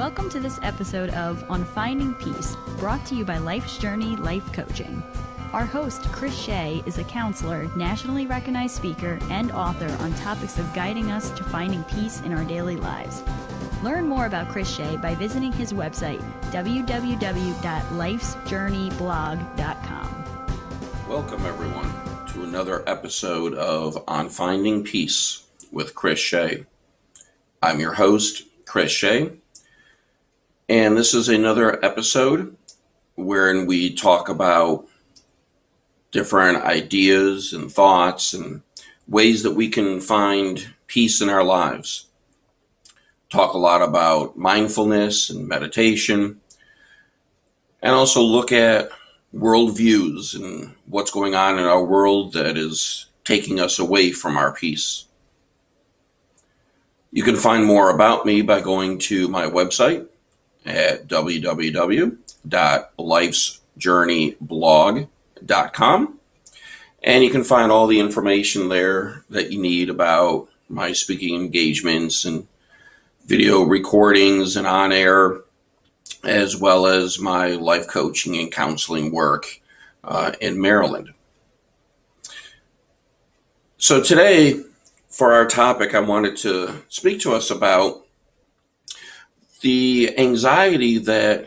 Welcome to this episode of On Finding Peace, brought to you by Lifesjourney Life Coaching. Our host, Chris Shea, is a counselor, nationally recognized speaker, and author on topics of guiding us to finding peace in our daily lives. Learn more about Chris Shea by visiting his website, www.lifesjourneyblog.com. Welcome, everyone, to another episode of On Finding Peace with Chris Shea. I'm your host, Chris Shea, and this is another episode wherein we talk about different ideas and thoughts and ways that we can find peace in our lives. Talk a lot about mindfulness and meditation, and also look at worldviews and what's going on in our world that is taking us away from our peace. You can find more about me by going to my website at www.lifesjourneyblog.com, and you can find all the information there that you need about my speaking engagements and video recordings and on air, as well as my life coaching and counseling work in Maryland. So today, for our topic, I wanted to speak to us about the anxiety that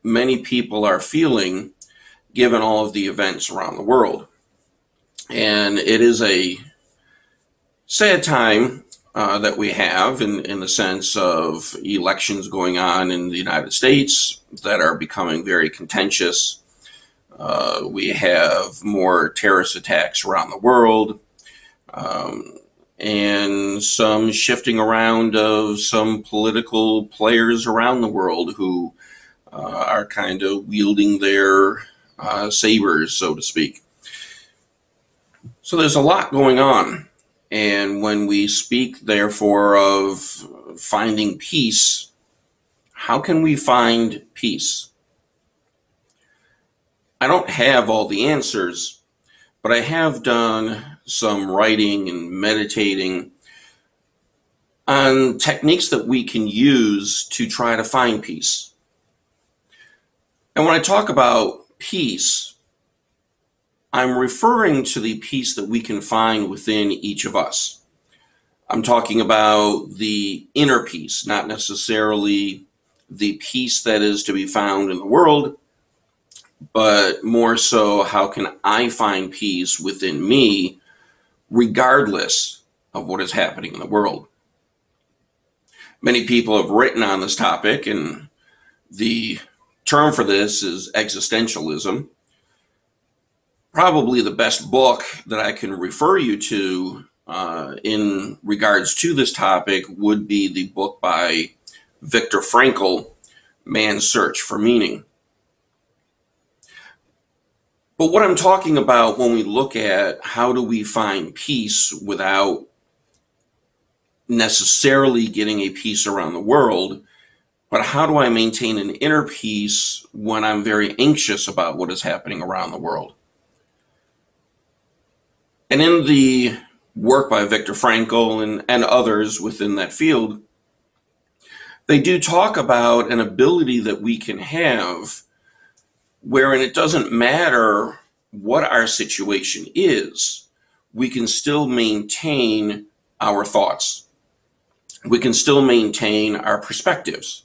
many people are feeling given all of the events around the world. And it is a sad time that we have in the sense of elections going on in the United States that are becoming very contentious. We have more terrorist attacks around the world, and some shifting around of some political players around the world who are kind of wielding their sabers, so to speak. So there's a lot going on. And when we speak, therefore, of finding peace, how can we find peace? I don't have all the answers, but I have done some writing and meditating on techniques that we can use to try to find peace. And when I talk about peace, I'm referring to the peace that we can find within each of us. I'm talking about the inner peace, not necessarily the peace that is to be found in the world, but more so, how can I find peace within me, regardless of what is happening in the world? Many people have written on this topic, and the term for this is existentialism. Probably the best book that I can refer you to in regards to this topic would be the book by Viktor Frankl, Man's Search for Meaning. But what I'm talking about when we look at how do we find peace without necessarily getting a peace around the world, but how do I maintain an inner peace when I'm very anxious about what is happening around the world? And in the work by Viktor Frankl and others within that field, they do talk about an ability that we can have wherein it doesn't matter what our situation is, we can still maintain our thoughts. We can still maintain our perspectives.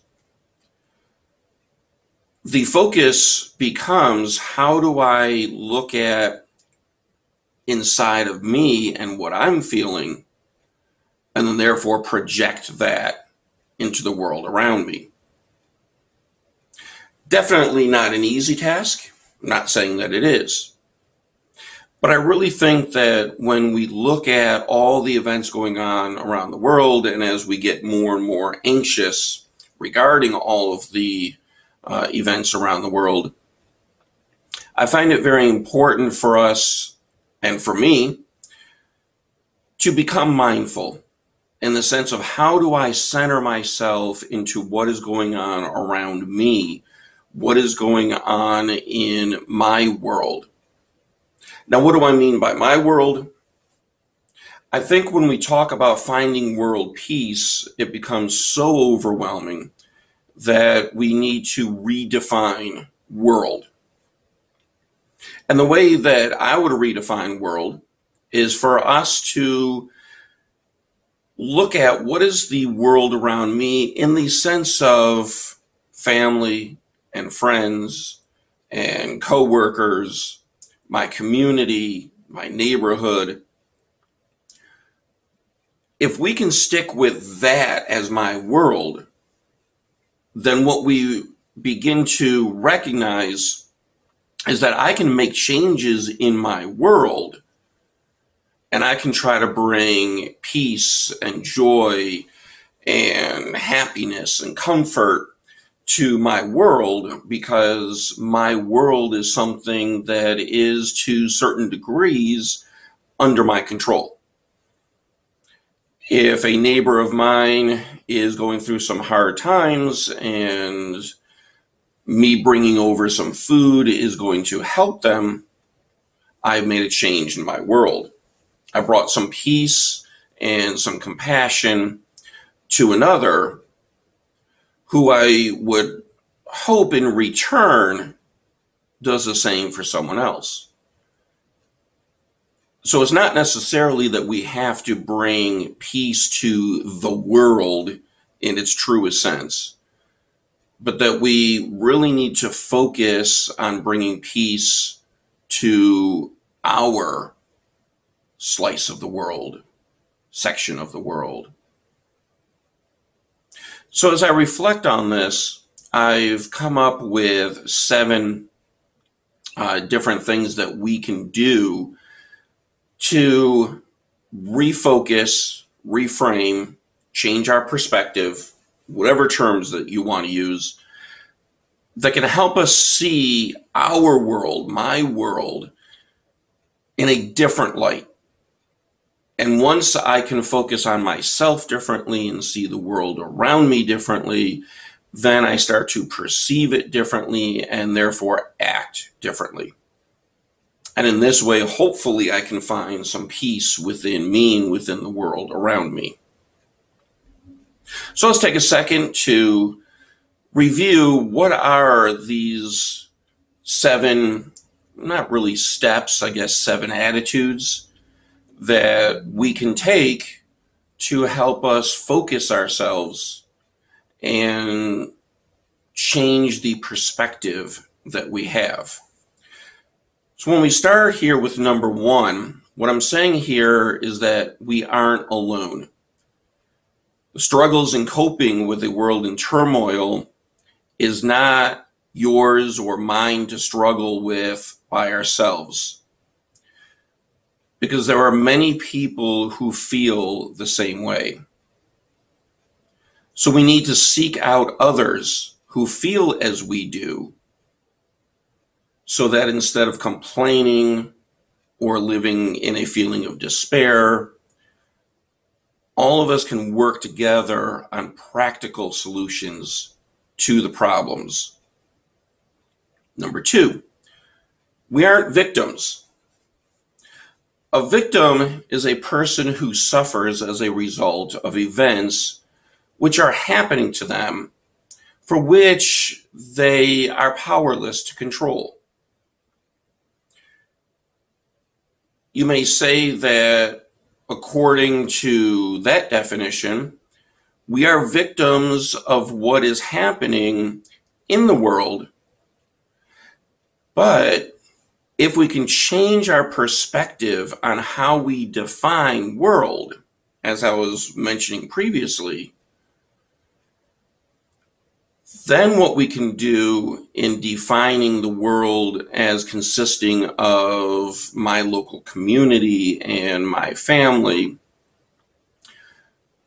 The focus becomes, how do I look at inside of me and what I'm feeling, and then therefore project that into the world around me. Definitely not an easy task. I'm not saying that it is. But I really think that when we look at all the events going on around the world, and as we get more and more anxious regarding all of the events around the world, I find it very important for us, and for me, to become mindful in the sense of, how do I center myself into what is going on around me, what is going on in my world. Now, what do I mean by my world? I think when we talk about finding world peace, it becomes so overwhelming that we need to redefine world. And the way that I would redefine world is for us to look at what is the world around me in the sense of family and friends and coworkers, my community, my neighborhood. If we can stick with that as my world, then what we begin to recognize is that I can make changes in my world, and I can try to bring peace and joy and happiness and comfort to my world, because my world is something that is to certain degrees under my control. If a neighbor of mine is going through some hard times and me bringing over some food is going to help them, I've made a change in my world. I brought some peace and some compassion to another who I would hope in return does the same for someone else. So it's not necessarily that we have to bring peace to the world in its truest sense, but that we really need to focus on bringing peace to our slice of the world, section of the world. So as I reflect on this, I've come up with 7 different things that we can do to refocus, reframe, change our perspective, whatever terms that you want to use, that can help us see our world, my world, in a different light. And once I can focus on myself differently and see the world around me differently, then I start to perceive it differently and therefore act differently. And in this way, hopefully, I can find some peace within me and within the world around me. So let's take a second to review what are these 7, not really steps, I guess 7 attitudes that we can take to help us focus ourselves and change the perspective that we have. So when we start here with number 1, what I'm saying here is that we aren't alone. The struggles in coping with a world in turmoil is not yours or mine to struggle with by ourselves, because there are many people who feel the same way. So we need to seek out others who feel as we do, so that instead of complaining or living in a feeling of despair, all of us can work together on practical solutions to the problems. Number 2, we aren't victims. A victim is a person who suffers as a result of events which are happening to them, for which they are powerless to control. You may say that according to that definition, we are victims of what is happening in the world. But if we can change our perspective on how we define world, as I was mentioning previously, then what we can do in defining the world as consisting of my local community and my family,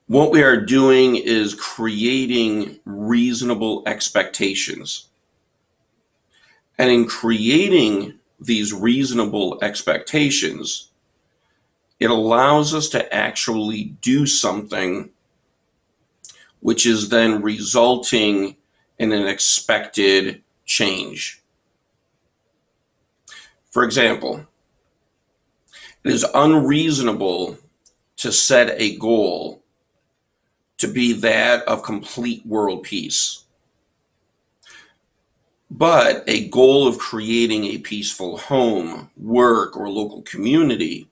what we are doing is creating reasonable expectations. And in creating these reasonable expectations, it allows us to actually do something which is then resulting in an expected change. For example, it is unreasonable to set a goal to be that of complete world peace. But a goal of creating a peaceful home, work, or local community,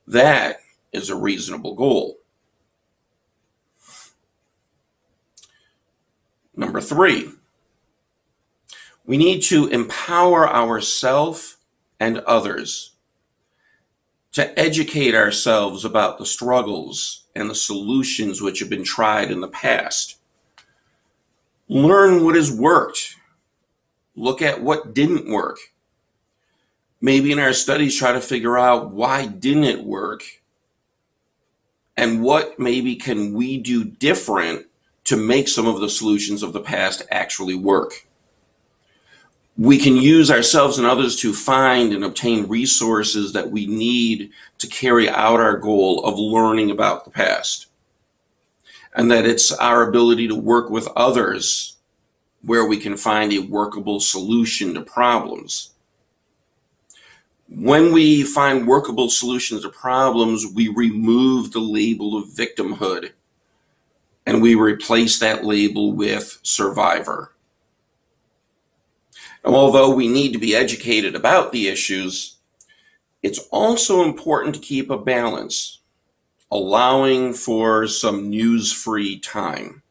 that is a reasonable goal. Number 3, we need to empower ourselves and others, to educate ourselves about the struggles and the solutions which have been tried in the past. Learn what has worked. Look at what didn't work. Maybe in our studies try to figure out why didn't it work, and what maybe can we do different to make some of the solutions of the past actually work. We can use ourselves and others to find and obtain resources that we need to carry out our goal of learning about the past. And that it's our ability to work with others where we can find a workable solution to problems. When we find workable solutions to problems, we remove the label of victimhood and we replace that label with survivor. And although we need to be educated about the issues, it's also important to keep a balance, allowing for some news-free time.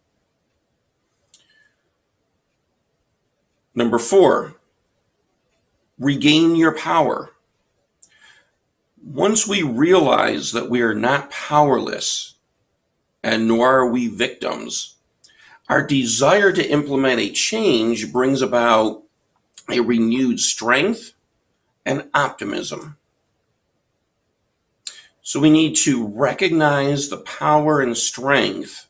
Number 4, regain your power. Once we realize that we are not powerless, and nor are we victims, our desire to implement a change brings about a renewed strength and optimism. So we need to recognize the power and strength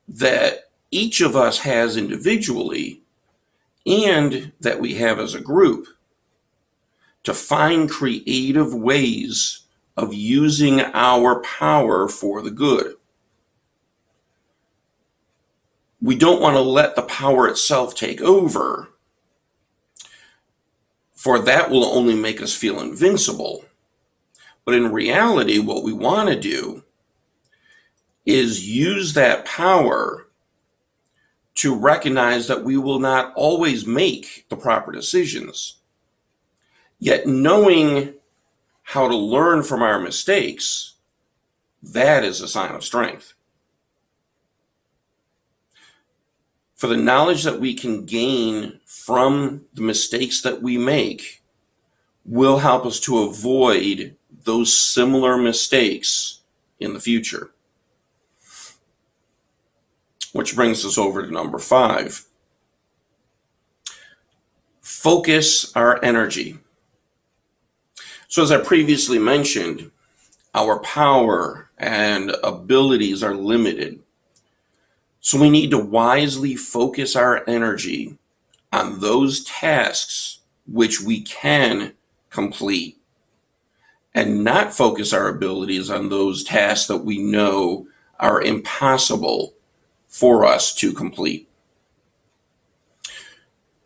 that each of us has individually and that we have as a group to find creative ways of using our power for the good. We don't want to let the power itself take over, for that will only make us feel invincible. But in reality, what we want to do is use that power to recognize that we will not always make the proper decisions. Yet knowing how to learn from our mistakes, that is a sign of strength. For the knowledge that we can gain from the mistakes that we make will help us to avoid those similar mistakes in the future. Which brings us over to number 5. Focus our energy. So as I previously mentioned, our power and abilities are limited. So we need to wisely focus our energy on those tasks which we can complete, and not focus our abilities on those tasks that we know are impossible for us to complete.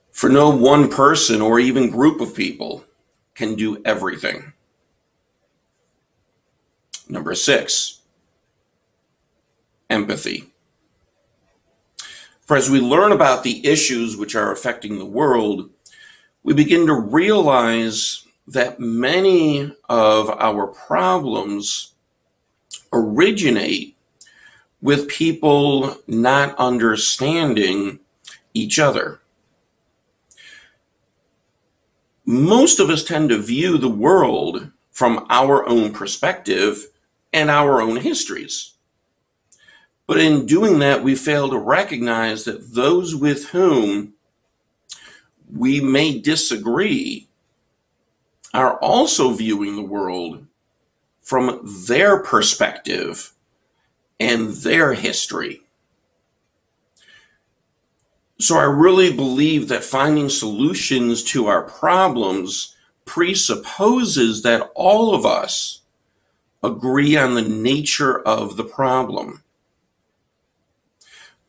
For no one person or even group of people can do everything. Number 6, empathy. For as we learn about the issues which are affecting the world, we begin to realize that many of our problems originate with people not understanding each other. Most of us tend to view the world from our own perspective and our own histories. But in doing that, we fail to recognize that those with whom we may disagree are also viewing the world from their perspective and their history. So I really believe that finding solutions to our problems presupposes that all of us agree on the nature of the problem.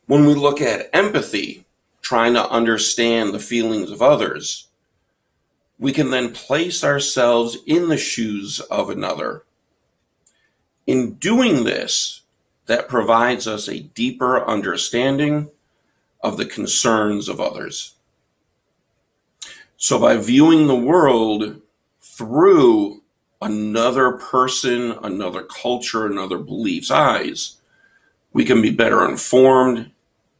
When we look at empathy, trying to understand the feelings of others, we can then place ourselves in the shoes of another. In doing this, that provides us a deeper understanding of the concerns of others. So by viewing the world through another person, another culture, another belief's eyes, we can be better informed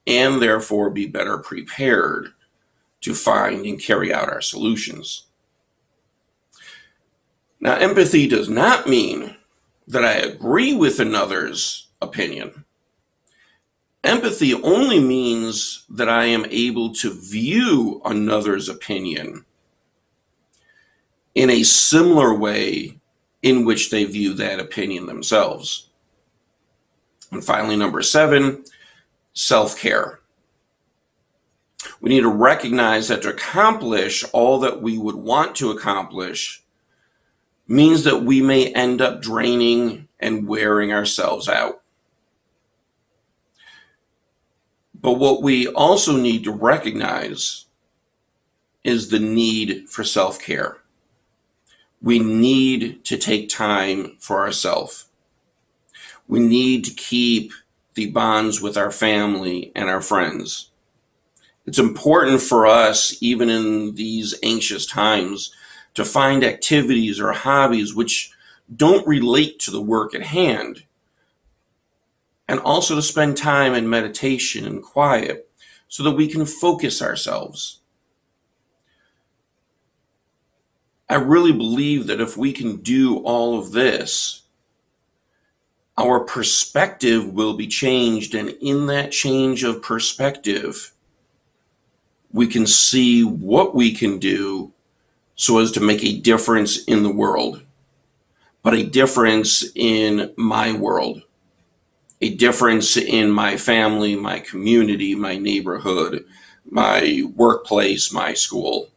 and therefore be better prepared to find and carry out our solutions. Now, empathy does not mean that I agree with another's opinion. Empathy only means that I am able to view another's opinion in a similar way in which they view that opinion themselves. And finally, number 7, self-care. We need to recognize that to accomplish all that we would want to accomplish means that we may end up draining and wearing ourselves out. But what we also need to recognize is the need for self-care. We need to take time for ourselves. We need to keep the bonds with our family and our friends. It's important for us, even in these anxious times, to find activities or hobbies which don't relate to the work at hand, and also to spend time in meditation and quiet so that we can focus ourselves. I really believe that if we can do all of this, our perspective will be changed, and in that change of perspective, we can see what we can do so as to make a difference in the world, but a difference in my world, a difference in my family, my community, my neighborhood, my workplace, my school.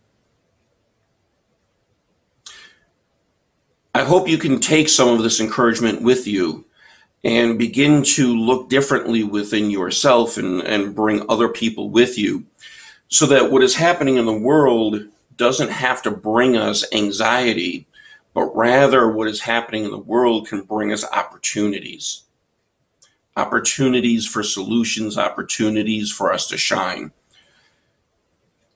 I hope you can take some of this encouragement with you and begin to look differently within yourself and bring other people with you, so that what is happening in the world doesn't have to bring us anxiety, but rather what is happening in the world can bring us opportunities. Opportunities for solutions, opportunities for us to shine.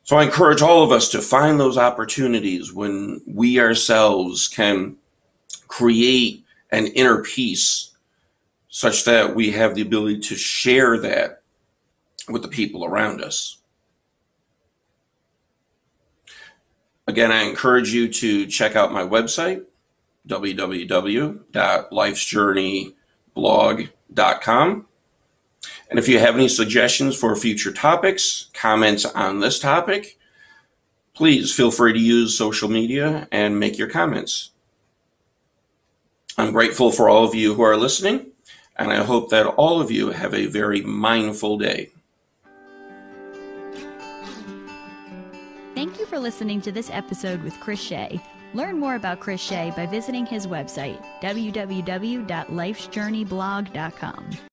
So I encourage all of us to find those opportunities when we ourselves can create an inner peace such that we have the ability to share that with the people around us. Again, I encourage you to check out my website, www.lifesjourneyblog.com. And if you have any suggestions for future topics, comments on this topic, please feel free to use social media and make your comments. I'm grateful for all of you who are listening, and I hope that all of you have a very mindful day. Thank you for listening to this episode with Chris Shea. Learn more about Chris Shea by visiting his website, www.lifesjourneyblog.com.